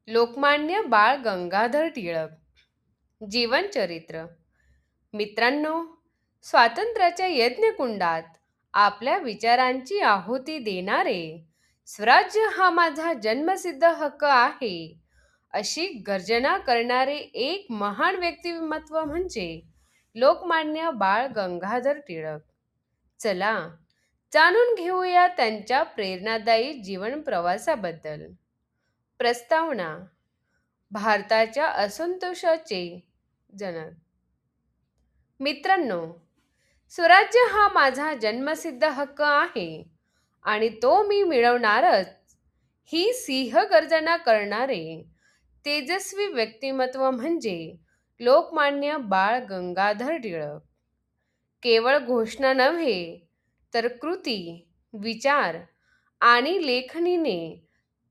लोकमान्य बाळ गंगाधर टिळक जीवनचरित्र. मित्रांनो, स्वातंत्र्याच्या यज्ञकुंडात आपल्या विचारांची आहुती देणारे, स्वराज्य हा माझा जन्मसिद्ध हक्क आहे अशी गर्जना करणारे एक महान व्यक्तिमत्व म्हणजे लोकमान्य बाळ गंगाधर टिळक. चला जाणून घेऊया त्यांच्या प्रेरणादायी जीवन प्रवासाबद्दल. प्रस्तावना. भारताच्या असंतोषाचे जनक. मित्रांनो, स्वराज्य हा माझा जन्मसिद्ध हक्क आहे आणि तो मी मिळवणारच ही सिंहगर्जना करणारे तेजस्वी व्यक्तिमत्व म्हणजे लोकमान्य बाळ गंगाधर टिळक. केवळ घोषणा नव्हे तर कृती, विचार आणि लेखणीने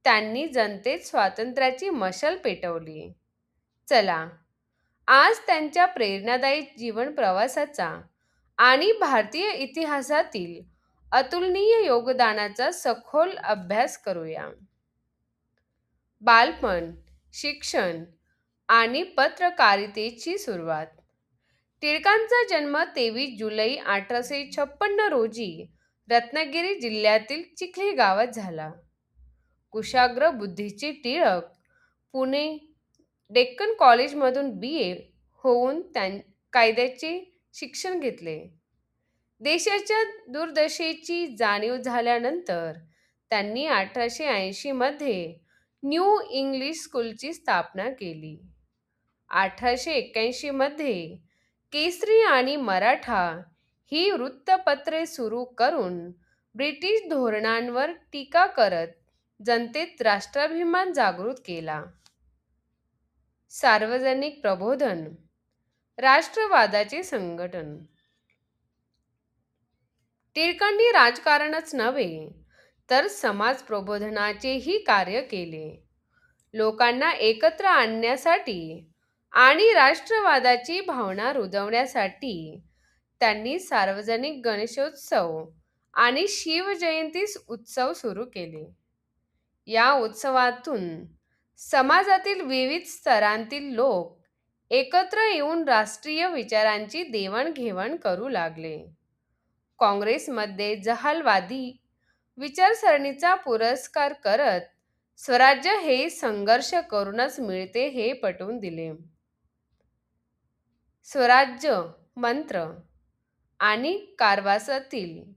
त्यांनी जनतेत स्वातंत्र्याची मशाल पेटवली. चला आज त्यांच्या प्रेरणादायी जीवन प्रवासाचा आणि भारतीय इतिहासातील अतुलनीय योगदानाचा सखोल अभ्यास करूया. बालपण, शिक्षण आणि पत्रकारितेची सुरुवात. टिळकांचा जन्म 23 जुलै 1856 रोजी रत्नागिरी जिल्ह्यातील चिखली गावात झाला. कुशाग्र बुद्धीचे टिळक पुणे डेक्कन कॉलेजमधून BA होऊन कायद्याचे शिक्षण घेतले. देशाच्या दुर्दशेची जाणीव झाल्यानंतर त्यांनी 1880 मध्ये न्यू इंग्लिश स्कूलची स्थापना केली. 1881 मध्ये केसरी आणि मराठा ही वृत्तपत्रे सुरू करून ब्रिटिश धोरणांवर टीका करत जनतेत राष्ट्राभिमान जागृत केला. सार्वजनिक प्रबोधन, राष्ट्रवादाचे संघटन. टिळकांनी राजकारणच नव्हे तर समाज प्रबोधनाचेही कार्य केले. लोकांना एकत्र आणण्यासाठी आणि राष्ट्रवादाची भावना रुजवण्यासाठी त्यांनी सार्वजनिक गणेशोत्सव आणि शिवजयंती उत्सव सुरू केले. या उत्सवातून समाजातील विविध स्तरांतील लोक एकत्र येऊन राष्ट्रीय विचारांची देवाणघेवाण करू लागले. काँग्रेसमध्ये जहालवादी विचारसरणीचा पुरस्कार करत स्वराज्य हे संघर्ष करूनच मिळते हे पटवून दिले. स्वराज्य मंत्र आणि कारवासातील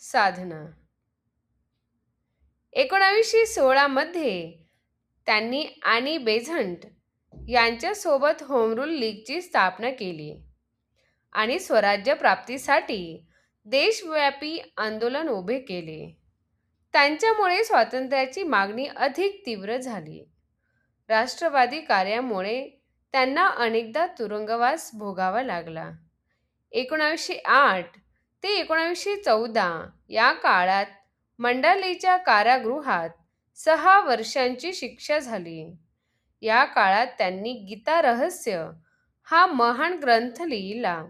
साधना. 1916 मध्ये त्यांनी आणि बेझंट यांच्यासोबत होम रूल लीगची स्थापना केली आणि स्वराज्य प्राप्तीसाठी देशव्यापी आंदोलन उभे केले. त्यांच्यामुळे स्वातंत्र्याची मागणी अधिक तीव्र झाली. राष्ट्रवादी कार्यामुळे त्यांना अनेकदा तुरुंगवास भोगावा लागला. 1908 ते 1914 या काळात मंडालेच्या कारागृहात 6 वर्षांची शिक्षा झाली. या काळात त्यांनी गीता रहस्य हा महान ग्रंथ लिहिला,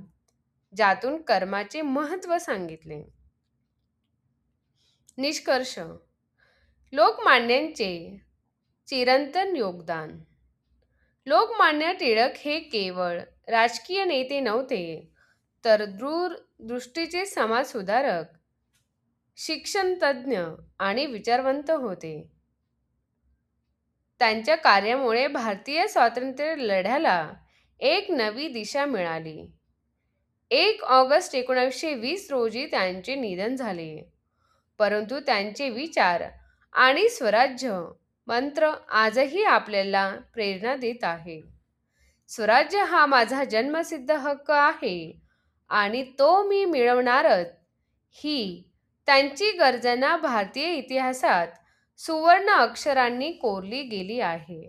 ज्यातून कर्माचे महत्त्व सांगितले. निष्कर्ष. लोकमान्यांचे चिरंतन योगदान. लोकमान्य टिळक हे केवळ राजकीय नेते नव्हते तर दूरदृष्टीचे समाजसुधारक, शिक्षणतज्ज्ञ आणि विचारवंत होते. त्यांच्या कार्यामुळे भारतीय स्वातंत्र्य लढ्याला एक नवी दिशा मिळाली. 1 ऑगस्ट 1920 रोजी त्यांचे निधन झाले, परंतु त्यांचे विचार आणि स्वराज्य मंत्र आजही आपल्याला प्रेरणा देत आहे. स्वराज्य हा माझा जन्मसिद्ध हक्क आहे आणि तो मी मिळवणारच ही त्यांची गर्जना भारतीय इतिहासात सुवर्ण अक्षरांनी कोरली गेली आहे.